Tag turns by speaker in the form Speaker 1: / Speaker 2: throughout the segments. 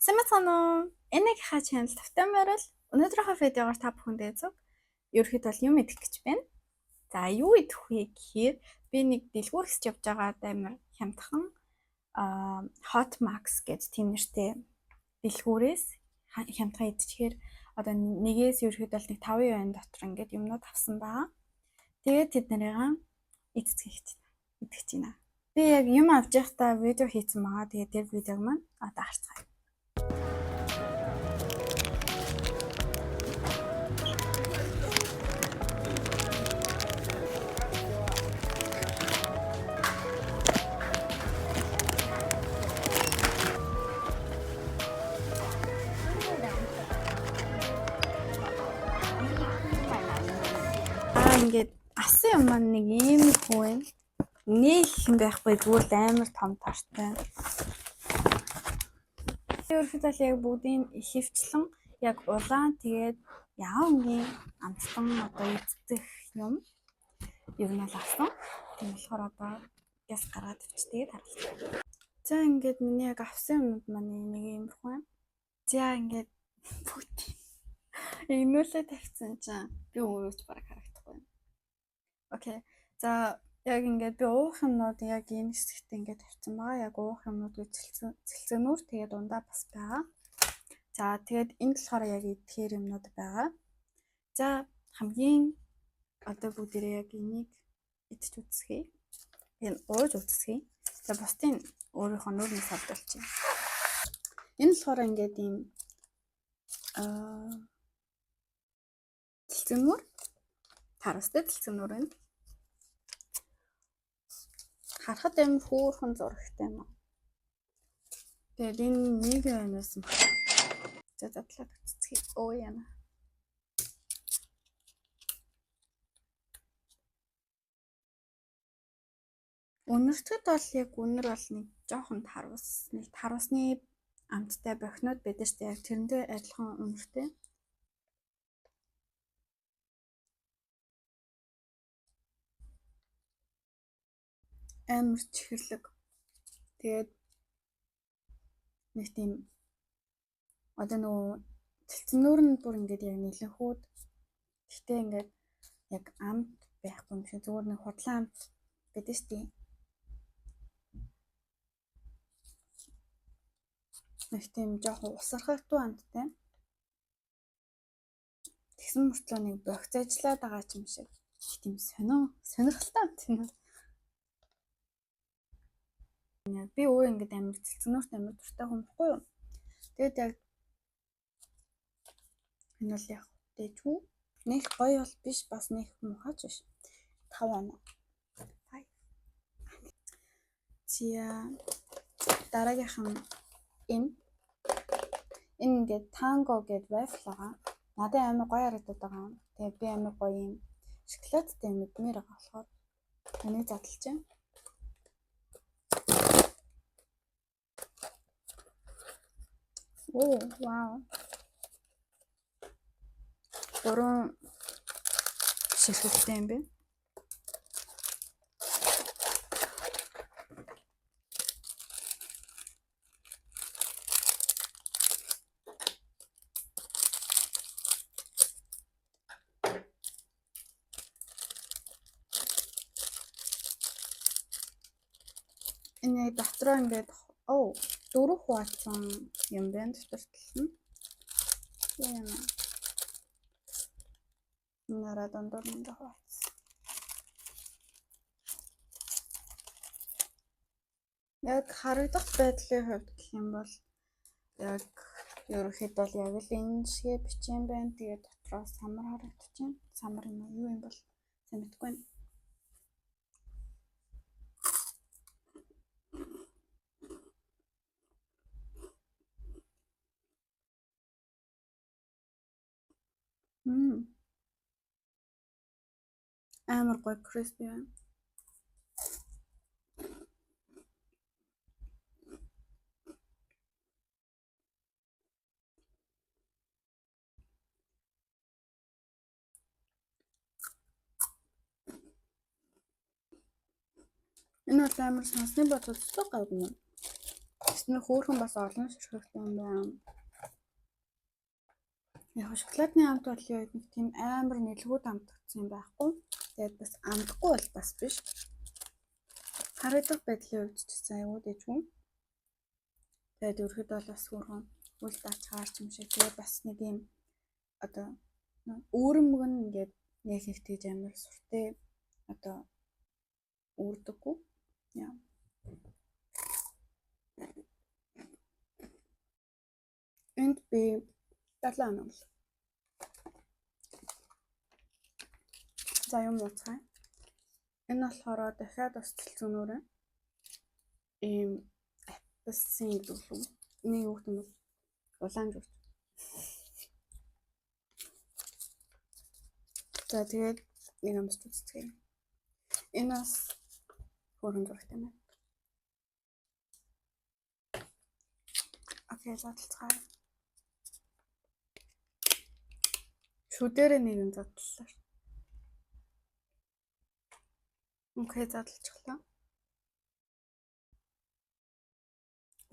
Speaker 1: Самцгаано энэ нэгийнхаа channel тавтай байрал өнөөдрийнхөө видеогоор та бүхэндээ зөв ерөөхдөө бол юм идэх гэж байна. За юу идэх вэ гэхээр би нэг дэлгүүр хэсэж явж байгаа амар хямдхан Hot Max гэж тийм нэртэй дэлгүүрээс хямдхан идчихээр одоо нэгээс ерөөхдөө бол нэг 5% дотор ингээд юмнууд авсан байгаа. Тэгээд тэд нарыгаа идэх байна. Би яг юм авч явахдаа видео хийсэн байгаа. Тэгээд тэр видеог маань одоо харцгаая. Ингээд асан юм маань нэг ийм хүн нэг юм байхгүй зүгээр л амар том тартай. Өөрөлдөл яг бүгдийн ихэвчлэн яг улаан тэгээд яавнгийн амтсан одоо эцдэх юм нь авсан. Тийм болохоор одоо газ гаргаад өвчтэйг харлаа. За ингээд миний яг авсан юмуд маань нэг юм байна. За ингээд бүгд игнүүлээ тавьсан чинь би өөрөөч бараг харагдахгүй. Окей. За яг ингээд би уух юмнууд яг энэ хэсэгт ингээд тавьсан байгаа. Яг уух юмнуудыг цэлцэнүүр тэгээд дундаа бас байгаа. За тэгээд энэ болохоор яг идэхээр юмнууд байгаа. За хамгийн одоо бүгдээрээ яг энийг идэж үзье. Энэ ууж үзье. За бусдын өөрийнхөө нүүрнээс авдалчих. Энэ болохоор ингээд ийм цэлцэнүүр тарастай цэлцэнүүр байна. Харахад юм хөөрхөн зурагтай юм. Тэгээд энэ нэг байнаас юм. За задлаад үзье. Оо яна. Өнөртөд бол яг өнөр бол нэг жоохон тарвасны амттай бохинод байдаг шүү дээ. Яг тэрэндээ адилхан өнөртэй. Амар чихэрлэг. Тэгээд нэг тийм одоо нөгөө цэлцэнүүр нь бүр ингээд яг нэлэнхүүд. Гэхдээ ингээд яг амт байхгүй юм шиг зүгээр нэг худлаа амт гэдэг шүү дээ. Нэг тийм жоохон усархагтуу амттай. Тэгсэн мөртлөө нэг богц ажиллаад байгаа юм шиг. Тийм сонирхолтой амт юм. Би өөр ингээд амар цэлцэнүүрт амар дуртай хүн байхгүй юу? Тэгээд яг энэ бол яг дэжгүй. Нэг гоё бол биш, бас нэг мухач биш. 5 оноо. Бай. Зя дараагийнх нь энэ ингээд танго гэдэг вафл байгаа. Надад амар гоё харагдаад байгаа. Тэгээд би амар гоё юм шоколадтай мэдмээр байгаа болохоор энийг задлж байна. Оо, вау. Гурван шилхэлтэй юм бэ? Энэ дотроо ингээд 4 хуваацсан юм байна дотор нь. Яа. Нара дондор нь хуваацсан. Яг харагдах байдлын хувьд гэх юм бол яг ерөөхдөө бол яг л энэ шиг бичсэн байна. Тэгээд дотроо самар харагдчихээн. Самар юм уу? Юу юм бол сайн мэдгүй байна. Амар гоё crispy байна. Энэ бол амар сонсны бодолтой гавь юм. Тэсний хөөрхөн бас олон ширхэгтэй юм байна. Яг шоколадны амт бол яг нэг тийм амар нэлгүүд амтгдсан юм байхгүй. Тэгээд бас амтгүй бол бас биш. Харагдах байдлын хувьд ч гэсэн аюу дэжгүй. Тэгээд ерөөдөө бол бас хөөрхөн үл дач хаарч юм шиг. Тэгээд бас нэг юм одоо өөрөмг нь ингээд яг их тийж амар суртай одоо үрдэггүй. Яа. Энд би 7 оног. За юм уцгаа. Энэ болохоор дахиад бас цэлцүүнөөрэ ийм апельсин идүүлв. Нэг юу гэмэл улаан жуус. За тэгээд нэг амс үзцгээе. Энэ бас хөрөн зурагтай байна. Окей, задлцгаая. Шүдэрээ нэгэн задлаа. Окей, задлцглаа.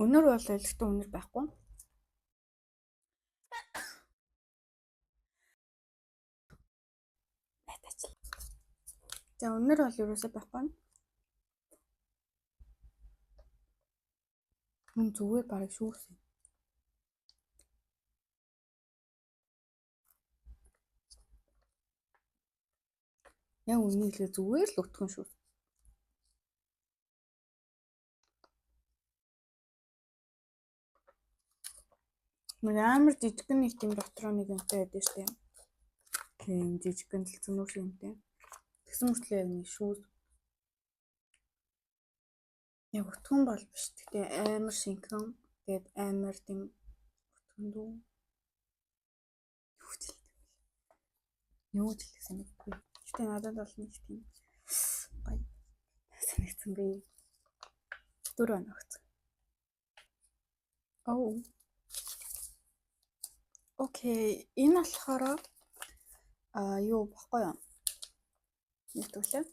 Speaker 1: Өнөр бол элэгтэй өнөр байхгүй. За өнөр бол ерөөсөө байхгүй. Мөн зүгээр бараг шүүрсэн. Яг үнийг л зүгээр л өтгөн шүү. Нэг амар жижигэн нэг тийм дотроо нэг юмтай байдаг шүү дээ. Тийм жижигэн дэлцэнүүр юмтай. Тэгсэн мөртлөө яг нэг шүүс. Яг өтгөн бол биш. Тэгтээ амар синхрон. Тэгээд амар тийм өтгөн дүү. Юу ч хэлсэн мэдэхгүй. Гэтэ надад бол нэг тийм гоё санагдсан би. Дөрөв оногц. Оо. Окей, энэ болохоор юу баггүй юу? Нэтгэлээ.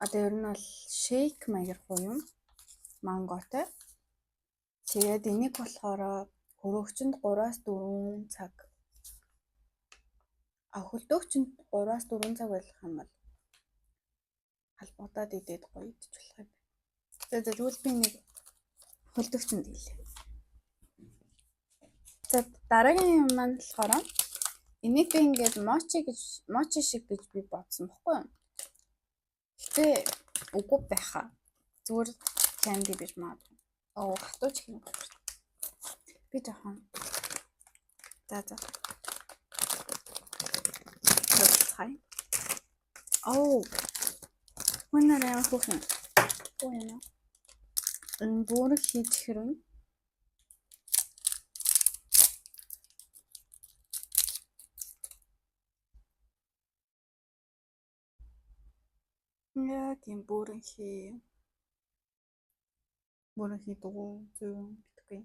Speaker 1: Одоо ер нь бол шейк маягаар гоё юм. Манготой. Тэгээд энийг болохоор хөрөгчөнд 3-4 цаг. Хөлдөөгчөнд 3-4 цаг байх юм бол халбуудаад идээд гоё идэж болох юм. Тэгээд зөвхөн би нэг хөлдөөгчөнд хэлээ. За дараагийн юм маань болохоор энийг би ингээд мочи шиг гэж би бодсон баггүй юу? Гэтэ үгүй байхаа. Зүгээр candy биш магадгүй. Оо хатууч юм. Би жоохон. За. Хай. Оо. Мөнөр яа хөөхөн. Оо яа. Бүр хийж хэрэг. Яг юм бүрэн хий дуу зөв битгүй.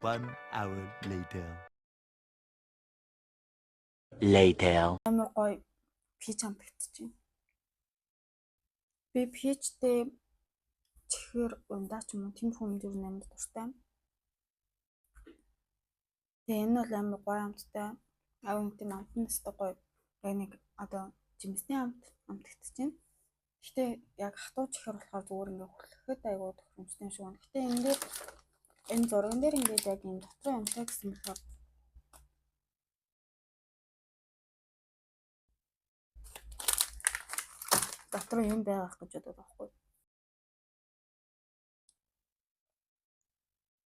Speaker 2: One hour later.
Speaker 1: Амар гоё пич амтагдчихэв. Би пичтэй чихэр ундаа ч юм уу тийм хүмүүс юу нэмэр дуртай. Тэгээ энэ бол амар гоё амттай. Авинтын амт нь өстой гоё. Яг нэг одоо жимсний амтагдчихэв. Гэтэ яг хатуу чихэр болохоор зүгээр ингээ хүлхэхэд айгуу тохиромжтой юм шиг байна. Гэтэ энэ зурган дээр ингээд яг юм дотроо юмтай гэсэн болохоор дотроо юм байгаах гэж бодоод байхгүй.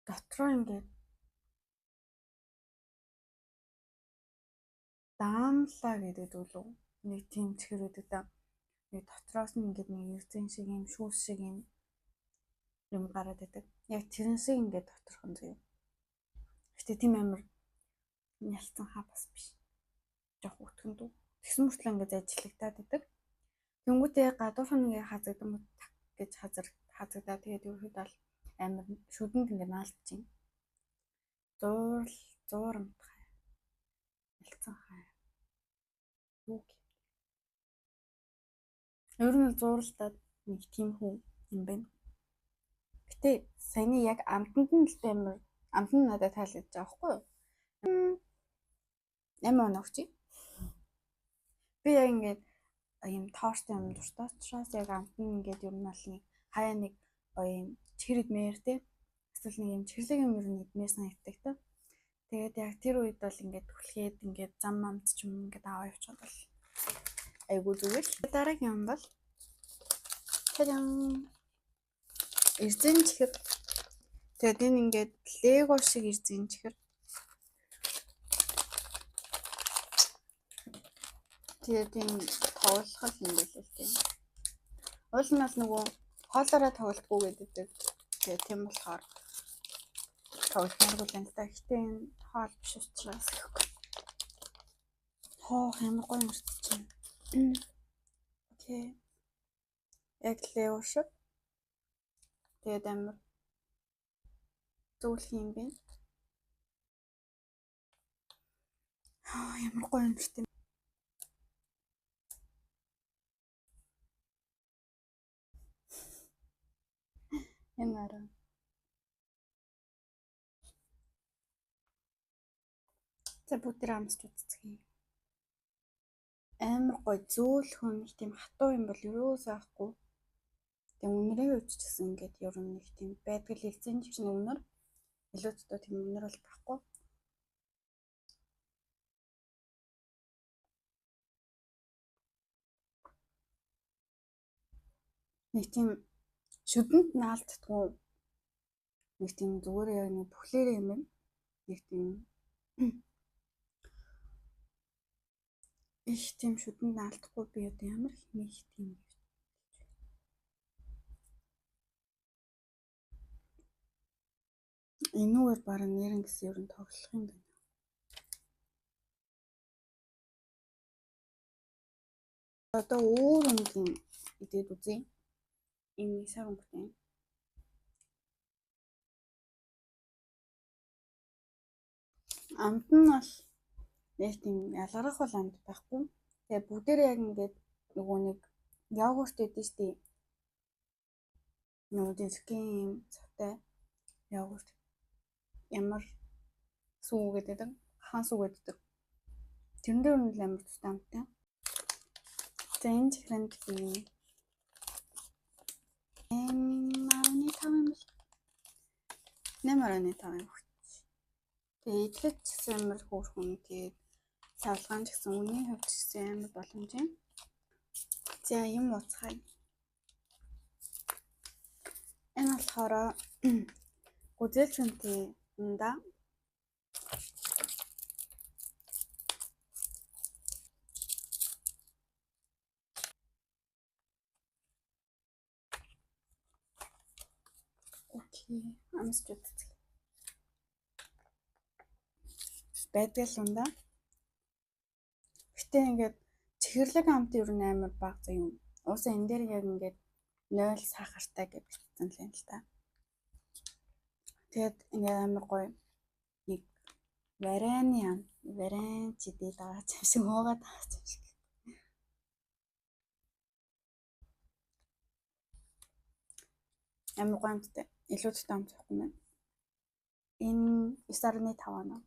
Speaker 1: Дотроо ингээд даамлаа гэдэг үлээ. Нэг тийм чихэрүүд одоо нэг дотроос нь ингээд нэг эрдэн шиг юм шүүс шиг юм гараад байдаг. Яг тэрэн шиг ингээд доторхон зөө. Гэтэ тийм амар нялцсан хаа бас биш. Жох өтгөн дүү. Тэгсэн мөртлөө ингээд ажиглагтаад байдаг. Тэнгүүтээ гадуурхан ингээд хазагдан гэж хазагдаа. Тэгээд ерөөд бол амар шүдэнд ингээд наалдчихин. Зуурамт хай. Нялцсан хай. Юу Ер нь зууралтад нэг тийм хүн юм байна. Гэтэ саяны яг амтанд нь л амар амтанд нь надад таалагдж байгаа байхгүй юу? 8 оноо өгч. Би яг ингээд ийм тооштой юм дуртай учраас яг амтан ингээд ер нь бол нэг хаяа нэг ийм чихэр идмээр те эсвэл нэг юм чихэрлэг юм ер нь идмээр санагддаг та. Тэгээд яг тэр үед бол ингээд түлхээд ингээд зам амт ч юм ингээд аваа явчихад бол айгуу зүгээр. Дараагийн юм бол тадан эрзэн чихэр. Тэгээд энэ ингээд лего шиг эрзэн чихэр. Тэгээд энэ тоглох юм байл л тийм. Уул нь бол нөгөө хоолоороо тоглохгүй гэдэг. Тэгээд тийм болохоор тоглох юмгүй л энэ та. Гэтэ энэ хоол биш учраас ямар гоё мөрчиж байна. Окей. Яг лего шиг. Тэгээд амар зөвлөх юм байна. Ямар гоё юм шүү дээ. Ямар за бүтээр амсч үзцгээе. Амар гоё зөөлхөн нэг тийм хатуу юм бол ерөөсөө ахгүй. Тэгээ үнэрээ үуч ч гэсэн ингээд ер нь нэг тийм байдаг л хэлсэн ч гэсэн үнэр илүү ч тийм үнэр бол байхгүй. Нэг тийм шүдэнд наалддаггүй. Нэг тийм зүгээр яг нэг бүхлээрээ юм байна. Нэг тийм их тийм шүдэнд наалдахгүй би одоо ямар их тийм энүүгээр бараг нэрэн гэсэн ер нь тоглох юм байна. Одоо өөр үнгийн идээд үзье. Энэ сар өнгөтэй. Амт нь бол нэг тийм ялгарах бол амт байхгүй. Тэгээ бүгдээрээ яг ингээд нөгөө нэг йогурт гэдэг шүү дээ. Нөгөө дэсгийн юм цавтай йогурт. Ямар сүү гэдэг хаан сүү гэдэг. Тэрэн дээр нь л амар тустай амттай. За энэ чихрэнд би марны таван биш. Нэмараны таван өгч. Тэгээ идэлж гэсэн амар хөөрхөн тэгээд савлгаан ч гэсэн үнийн хувьд ч гэсэн амар боломжтой. За юм уцхай. Энэ болохоор гүзээлчүнтэй да. Окей, амсч үзье. Байдаг л юм да. Гэтэ ингээд чихэрлэг амт ер нь амар бага зэ юм. Уусаа энэ дээр яг ингээд 0 сахартай гэж бичсэн л юм л та. Тэгээд ингээд амар гоё нэг варен ч идээд байгаа ч юм шиг уугаад байгаа ч юм шиг. Амар гоё амттай. Илүү тутам амт байхгүй юм. Энэ 9.5 оноо.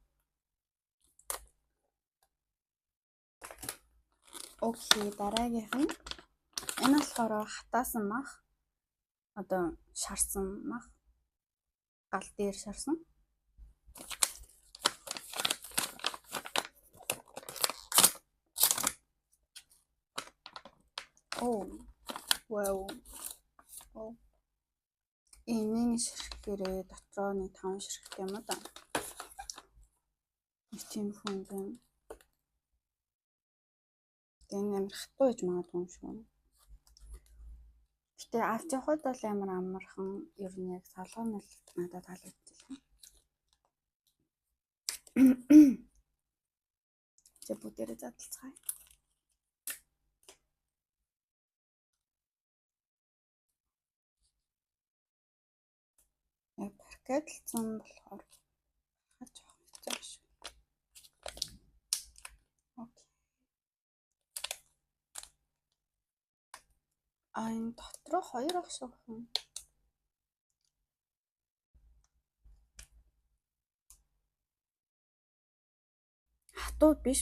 Speaker 1: Окей, дараагийнх нь энэ болохоор хатаасан мах. Одоо шарсан мах. Гал дээр шарсан. Вау. Энэ ширхгэрээ дотроо нэг 5 ширхтэй юм да. Нэг тийм хүн юм. Энэ амар хатуу гэж магадгүй юм шиг байна. Гэтэ авч явахад бол амар амархан ер нь яг салган л надад таалагдчихлаа. За бүгдээрээ задлцгаая. Яг паркетлцсан болохоор хаач явах хэрэгтэй шүү. Окей. Энэ дотроо 2 ах шиг байна. Хатууд биш.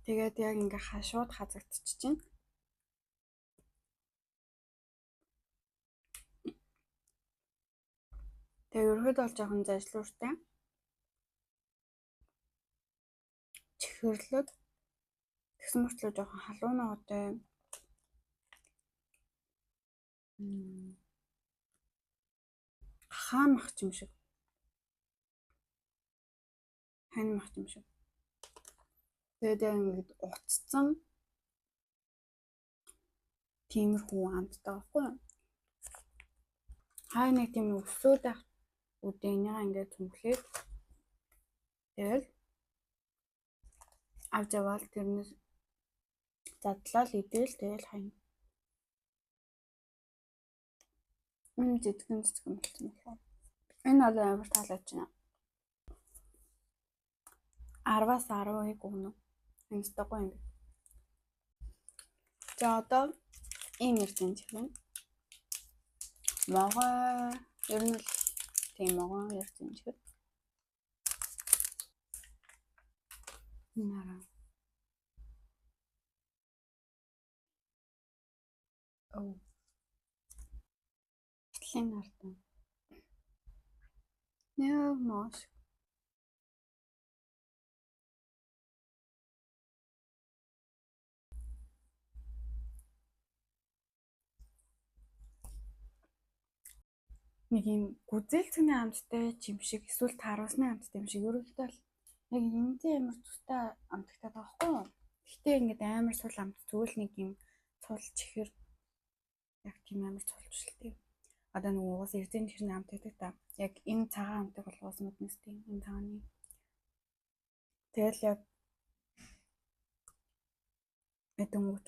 Speaker 1: Тэгээд яг ингээ хашууд хазагдчихжээ. Тэгээ ерөөдөө бол жоохон зажлууртай. Чихэрлэг. Тэгсэн мөртлөө жоохон халуун нуутай. Хаан мах юм шиг. Хань мах юм шиг. Тэгээд яг ингэ уцсан тиймэрхүү амттай байхгүй юу? Хаа нэг тийм өсөөд ах үдэнийгаа ингээд цүмхлээд тэгэл авч яваад тэрнээс задлал идэл тэгэл хань. Зэтгэн болсон болохоор. Энэ бол амар таалагдж байна. 10-аас 10-ыг өгнө. Энэ стоггүй юм. За одоо ийм ирсэн чихэн. Могой ер нь тийм могой ирсэн чихэн. Нара. Оо. Тлэн артаа. Яа мос. Нэг юм гүзээлцгийн амттай юм шиг эсвэл тааруулсны амттай юм шиг ерөөхдөө л яг энэтэй амар тустай амттай байхгүй юу? Гэхдээ ингээд амар сул амт зүгээр л нэг юм цул чихэр яг тийм амар цулчлалтай. Одоо нэг уус эрдэнэ чихрийн амт гэдэг та. Яг энэ цагаан амтыг бол уус мэднэс тийм энэ цагааны. Тэгэл яг эдэнгүүт.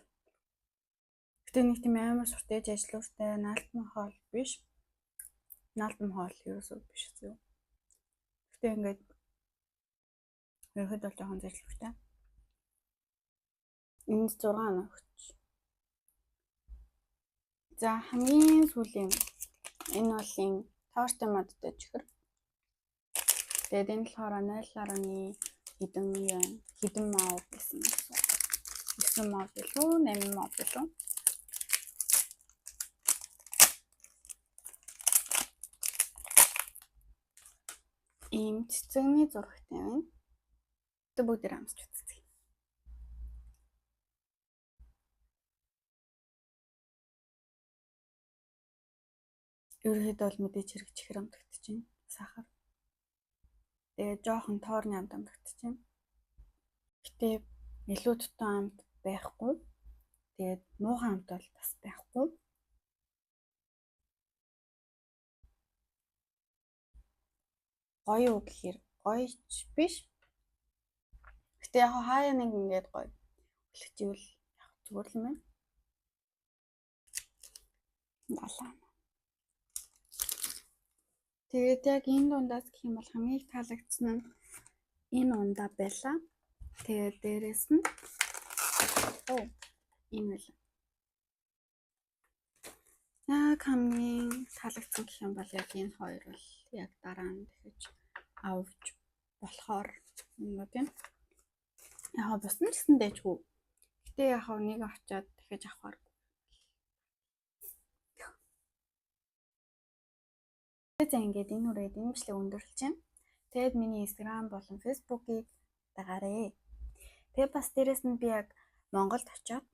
Speaker 1: Гэтэ нэг тийм амар суртаж ажиллауртай наалтмын хоол биш. Наалтм хоол ерөөсөө биш зү. Гэтэ ингээд ерөөд бол жоохон зэжлэгтэй. Энэ 6 ногч. За хамгийн сүүлийн энэ бол тортой модтой чихэр. Тэгээд энэ болохоор 0.1 хэдэн мав гэсэн. 9 мав билүү 8 мав билүү. Ийм цэцэгний зурагтай байна. Тэ бүгд амсч үзье. Ерөөдөө бол мэдээч хэрэг чихэр амтгдаж байна. Сахар. Тэгээ жоохон тоорны амт амтгдаж байна. Гэтэ илүү тутан амт байхгүй. Тэгээд муухай амт бол бас байхгүй. Гоё уу гэхээр гоёч биш. Гэтэ яг хаяа нэг ингээд гоё. Өглөживэл яг зүгээр л юм байна. Далаа. Тэгээд яг энэ дундаас гэх юм бол хамгийн их таалагдсан нь энэ ундаа байлаа. Тэгээд дээрэс нь энэ байлаа. Яг хамгийн таалагдсан гэх юм бол яг энэ хоёр бол яг дараа нь дахиж авч болохоор юм тийм. Яг бус нь ч гэсэн дэжгүй. Гэтэ яг нэг очиод дахиж авахаар. За ингээд энэ үрээд энэ бичлэг өндөрлөж байна. Тэгээд миний Instagram болон Facebook-ийг дагаарай. Тэгээд бас дээрэс нь би яг Монголд очиод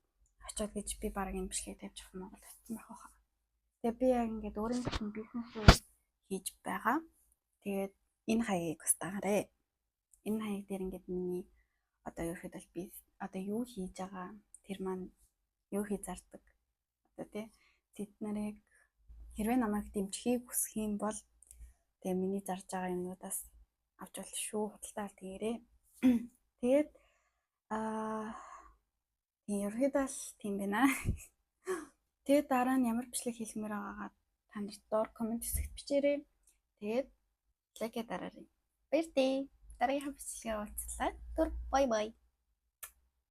Speaker 1: гэж би баг энэ бичлэгийг тавьж авах Монголд очсон байх хаа. Тэгээд би яг ингээд өөрийнхөө бизнесээ хийж байгаа. Тэгээд энэ хаягийг бас дагаарай. Энэ хаяг дээр ингээд миний одоо ерөөхдөө би одоо юу хийж байгаа тэр маань юу хийж зардаг. Одоо тий тэд нарыг хэрвээ намайг дэмжихийг хүсэх юм бол тэгээ миний зарж байгаа юмнуудаас авч бол шүү худалдаал тэгээрээ. Тэгээд ерөөдөө л тийм байна. Тэгээд дараа нь ямар бичлэг хийлгэмээр байгаагаа та нарт доор комент хэсэгт бичээрэй. Тэгээд лайк дараарай. Баяртай. Дараагийн бичлэгээр уулзлаа. Түр бай бай.